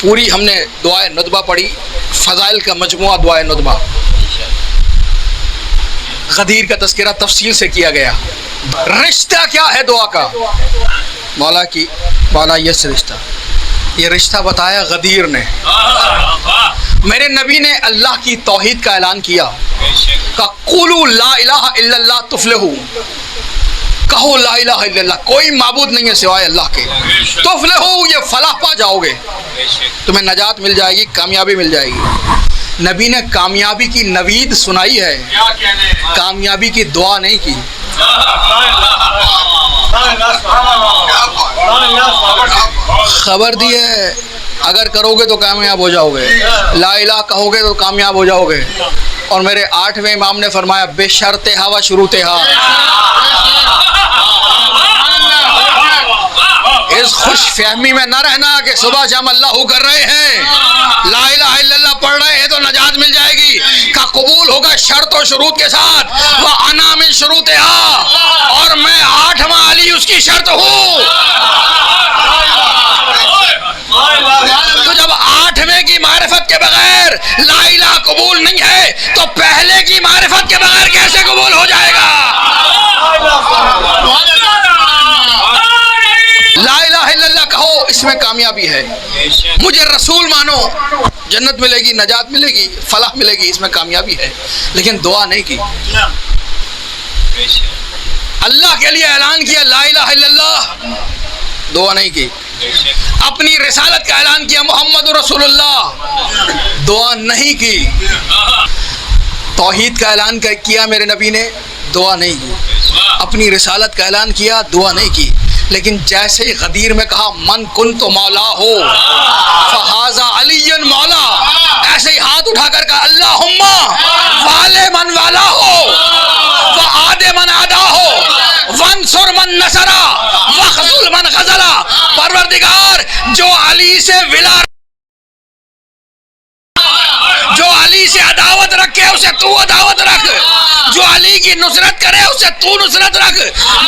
पूरी हमने दुआए नुतबा पढ़ी, फ़ज़ाइल का मजमुआ दुआए नुतबा। गदीर का तज़किरा तफसील से किया गया। रिश्ता क्या है दुआ का? मौला ये रिश्ता, ये रिश्ता बताया गदीर ने। मेरे नबी ने अल्लाह की तौहीद का ऐलान किया, क़ुलू ला इलाहा इल्लल्लाह तुफ़लिहू, कहो ला इलाहा इल्लल्लाह, कोई माबूद नहीं है सिवाय अल्लाह के, तुफ़लिहू, ये फलाह पा जाओगे, तुम्हें नजात मिल जाएगी, कामयाबी मिल जाएगी। नबी ने कामयाबी की नवीद सुनाई है, कामयाबी की दुआ नहीं की। खबर दी है, अगर करोगे तो कामयाब हो जाओगे, ला इलाहा कहोगे तो कामयाब हो जाओगे। और मेरे 8वें इमाम ने फरमाया बेशर्ते हा व शुरूते हा, इस खुश फहमी में न रहना कि सुबह शाम अल्लाह कर रहे हैं, ला इलाहा इल्लल्लाह पढ़ रहे हैं तो नजात मिल जाएगी। का कबूल होगा शर्त और शुरूत के साथ, वह अना मिन शुरूतिहा, और मैं 8वां अली उसकी शर्त हूँ। तो जब 8वें की मारिफत के बगैर ला इलाहा कबूल नहीं है, तो पहले की मारिफत के बगैर कैसे कबूल हो जाएगा? ला इलाहा इल्लल्लाह कहो, इसमें कामयाबी है। मुझे रसूल मानो, जन्नत मिलेगी, नजात मिलेगी, फलाह मिलेगी, इसमें कामयाबी है। लेकिन दुआ नहीं की। अल्लाह के लिए ऐलान किया ला इलाहा इल्लल्लाह, दुआ नहीं की। अपनी रिसालत का ऐलान किया मोहम्मद रसूलुल्लाह, दुआ नहीं की। तौहीद का ऐलान किया मेरे नबी ने, दुआ नहीं की। अपनी रिसालत का ऐलान किया, दुआ नहीं की। लेकिन जैसे ही गदीर में कहा मन कुन तो मौला हो फहाजा अलीयन मौला, ऐसे ही हाथ उठाकर कहा अल्लाहुम्मा वाले मन वाला हो व आदे मन आदा हो वंसुर मन नसरा वखजुल मन खजला। परवरदिगार, जो अली से विला, जो अली से अदावत रखे उसे तू अदावत रख, जो अली की नुसरत करे उसे तू नुसरत रख,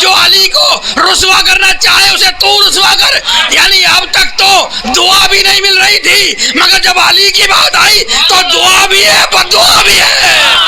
जो अली को रुसवा करना चाहे उसे तू रुसवा कर। यानी अब तक तो दुआ भी नहीं मिल रही थी, मगर जब अली की बात आई तो दुआ भी है, बददुआ भी है।